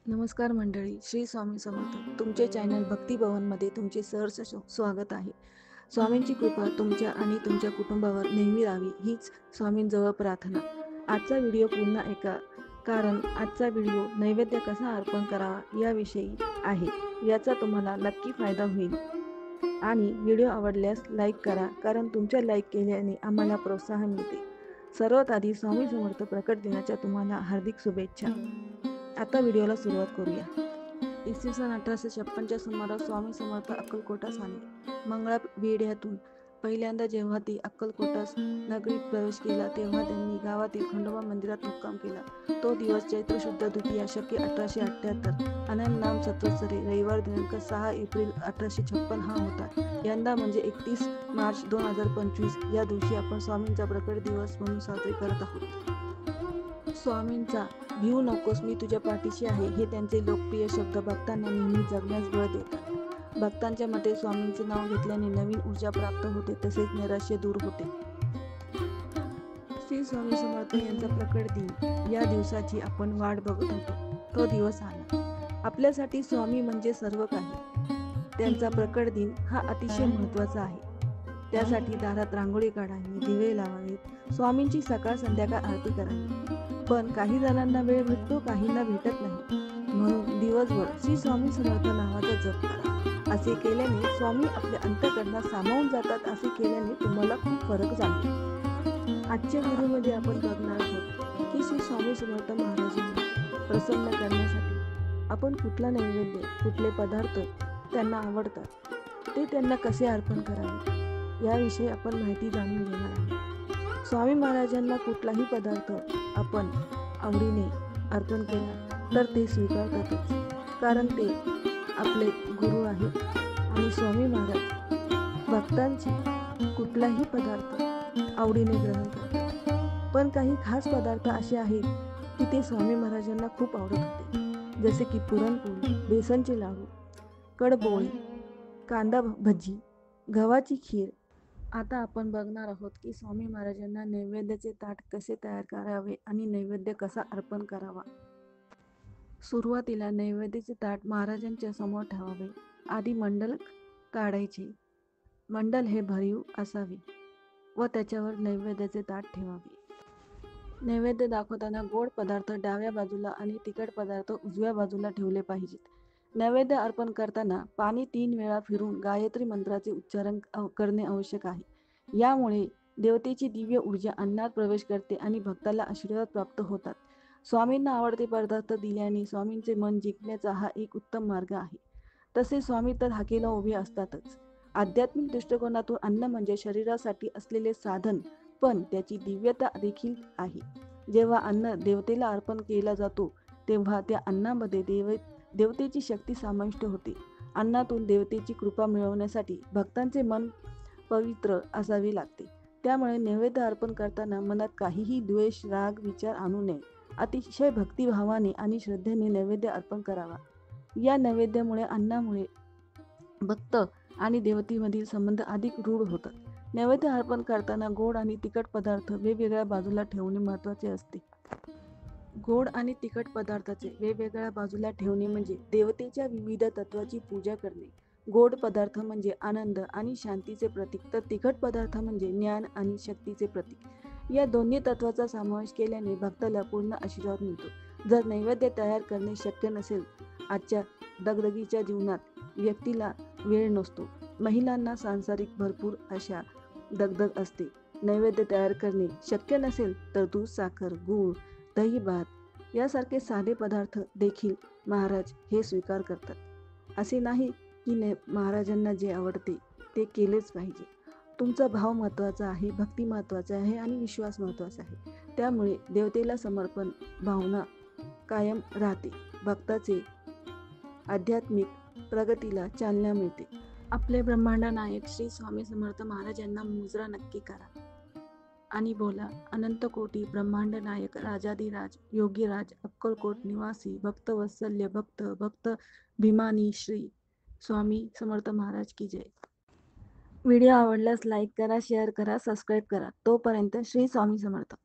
नमस्कार मंडळी, श्री स्वामी समर्थ. तुमचे चॅनल भक्ती भवनमध्ये तुमचे सहर्ष स्वागत आहे. स्वामींची कृपा तुमच्या आणि तुमच्या कुटुंबावर नेहमी राहावी हीच स्वामींजवळ प्रार्थना. आजचा व्हिडिओ पुन्हा ऐका, कारण आजचा व्हिडिओ नैवेद्य कसा अर्पण करावा याविषयी आहे. याचा तुम्हाला नक्की फायदा होईल. आणि व्हिडिओ आवडल्यास लाईक करा, कारण तुमच्या लाईक केल्याने आम्हाला प्रोत्साहन मिळते. सर्वात आधी स्वामी समर्थ प्रकट दिनाच्या तुम्हाला हार्दिक शुभेच्छा. आता व्हिडिओला सुरुवात करूया. इसवी सन 1856च्या सुमारास स्वामी समर्थ अक्कलकोटास आले. मंगळवेढ्यातून पहिल्यांदा जेव्हा ते अक्कलकोटास नगरीत प्रवेश केला, तेव्हा त्यांनी गावातील खंडोबा मंदिरात मुक्काम केला. तो दिवस चैत्र शुद्ध द्वितीया शके 1878 अनंत नाम संवत्सरी रविवार दिनांक 6 एप्रिल 1856 हा होता. यंदा म्हणजे 31 मार्च 2025 या दिवशी आपण स्वामींचा प्रकट दिवस म्हणून साजरे करत आहोत. स्वामींचा भिवू नकोस मी तुझ्या पाठीशी आहे हे त्यांचे लोकप्रिय शब्द भक्तांना नेहमी जगण्यास बळ देतात. भक्तांच्या मते स्वामींचे नाव घेतल्याने नवीन ऊर्जा प्राप्त होते, तसेच नैराश्य दूर होते. श्री स्वामी समर्थ यांचा प्रकट दिन या दिवसाची आपण वाट बघत होतो. तो दिवस आला. आपल्यासाठी स्वामी म्हणजे सर्व काही. त्यांचा प्रकट दिन हा अतिशय महत्त्वाचा आहे. त्यासाठी दारात रांगोळी काढावी, दिवे लावावेत, स्वामींची सकाळ संध्याकाळ आरती करावी. पण काही जणांना वेळ भेटतो, काहींना भेटत नाही. म्हणून दिवसभर श्री स्वामी समर्थ नावाचा जप करा. असे केल्याने स्वामी आपल्या अंतःकरणात सामावून जातात. असे केल्याने तुम्हाला खूप फरक जाणवेल. आजच्या व्हिडिओमध्ये आपण बघणार आहोत की श्री स्वामी समर्थ महाराजांना प्रसन्न करण्यासाठी आपण कुठला नैवेद्य, कुठले पदार्थ त्यांना आवडतात, ते त्यांना कसे अर्पण करावे याविषयी आपण माहिती जाणून घेणार आहोत. स्वामी महाराजांना कुठलाही पदार्थ आपण आवडीने अर्पण केला तर ते स्वीकारतातच, कारण ते आपले गुरु आहेत. आणि स्वामी महाराज भक्तांचे कुठलाही पदार्थ आवडीने ग्रहण करतात. पण काही खास पदार्थ असे आहेत की ते स्वामी महाराजांना खूप आवडत होते, जसे की पुरणपोळी, बेसनचे लाडू, कडबोळी, कांदा भजी, गव्हाची खीर. आता आपण बघणार आहोत की स्वामी महाराजांना नैवेद्याचे ताट कसे तयार करावे आणि नैवेद्य कसा अर्पण करावा. सुरुवातीला नैवेद्याचे ताट महाराजांच्या समोर ठेवावे. आधी मंडल काढायचे. मंडल हे भरीव असावे व त्याच्यावर नैवेद्याचे ताट ठेवावे. नैवेद्य दाखवताना गोड पदार्थ डाव्या बाजूला आणि तिखट पदार्थ उजव्या बाजूला ठेवले पाहिजेत. नैवेद्य अर्पण करताना पाणी 3 वेळा फिरून गायत्री मंत्राचे उच्चारण करणे आवश्यक आहे. यामुळे देवतेची दिव्य ऊर्जा अन्नात प्रवेश करते आणि भक्ताला आशीर्वाद प्राप्त होतात. स्वामींना आवडते पदार्थ दिल्याने स्वामींचे मन जिंकण्याचा हा एक उत्तम मार्ग आहे. तसे स्वामी तर हाकेला उभे असतातच. आध्यात्मिक दृष्टिकोनातून अन्न म्हणजे शरीरासाठी असलेले साधन, पण त्याची दिव्यता देखील आहे. जेव्हा अन्न देवतेला अर्पण केला जातो, तेव्हा त्या अन्नामध्ये देवतेची शक्ती समाविष्ट होते. अन्नातून देवतेची कृपा मिळवण्यासाठी भक्तांचे मन पवित्र असावे लागते. त्यामुळे नैवेद्य अर्पण करताना मनात काहीही द्वेष, राग, विचार आणू नये. अतिशय भक्तिभावाने आणि श्रद्धेने नैवेद्य अर्पण करावा. या नैवेद्यामुळे अन्नामुळे भक्त आणि देवतेमधील संबंध अधिक दृढ होतात. नैवेद्य अर्पण करताना गोड आणि तिखट पदार्थ वेगवेगळ्या बाजूला ठेवणे महत्त्वाचे असते. गोड आणि तिखट पदार्थाचे वेगवेगळ्या बाजूला ठेवणे म्हणजे देवतेच्या विविध तत्वाची पूजा करणे. गोड पदार्थ म्हणजे आनंद आणि शांतीचे प्रतीक, तर तिखट पदार्थ म्हणजे ज्ञान आणि शक्तीचे प्रतीक. या दोन्ही तत्वाचा समावेश केल्याने भक्ताला पूर्ण आशीर्वाद मिळतो. जर नैवेद्य तयार करणे शक्य नसेल, आजच्या दगदगीच्या जीवनात व्यक्तीला वेळ नसतो, महिलांना सांसारिक भरपूर अशा दगदग असते, नैवेद्य तयार करणे शक्य नसेल तर दूध, साखर, गूळ, दही भात यासारखे साधे पदार्थ देखील महाराज हे स्वीकार करतात. असे नाही की महाराजांना जे आवडते ते केलेच पाहिजे. तुमचा भाव महत्त्वाचा आहे, भक्ती महत्त्वाचा आहे आणि विश्वास महत्त्वाचा आहे. त्यामुळे देवतेला समर्पण भावना कायम राहते. भक्ताचे आध्यात्मिक प्रगतीला चालना मिळते. आपले ब्रह्मांड नायक श्री स्वामी समर्थ महाराजांना मुजरा नक्की करा आणि बोला, अनंत कोटी ब्रह्मांड नायक राजाधिराज योगीराज अक्कलकोट निवासी भक्तवत्सल्य भक्त भीमानी श्री स्वामी समर्थ महाराज की जय. व्हिडिओ आवडल्यास लाईक करा, शेअर करा, सबस्क्राईब करा. तोपर्यंत श्री स्वामी समर्थ.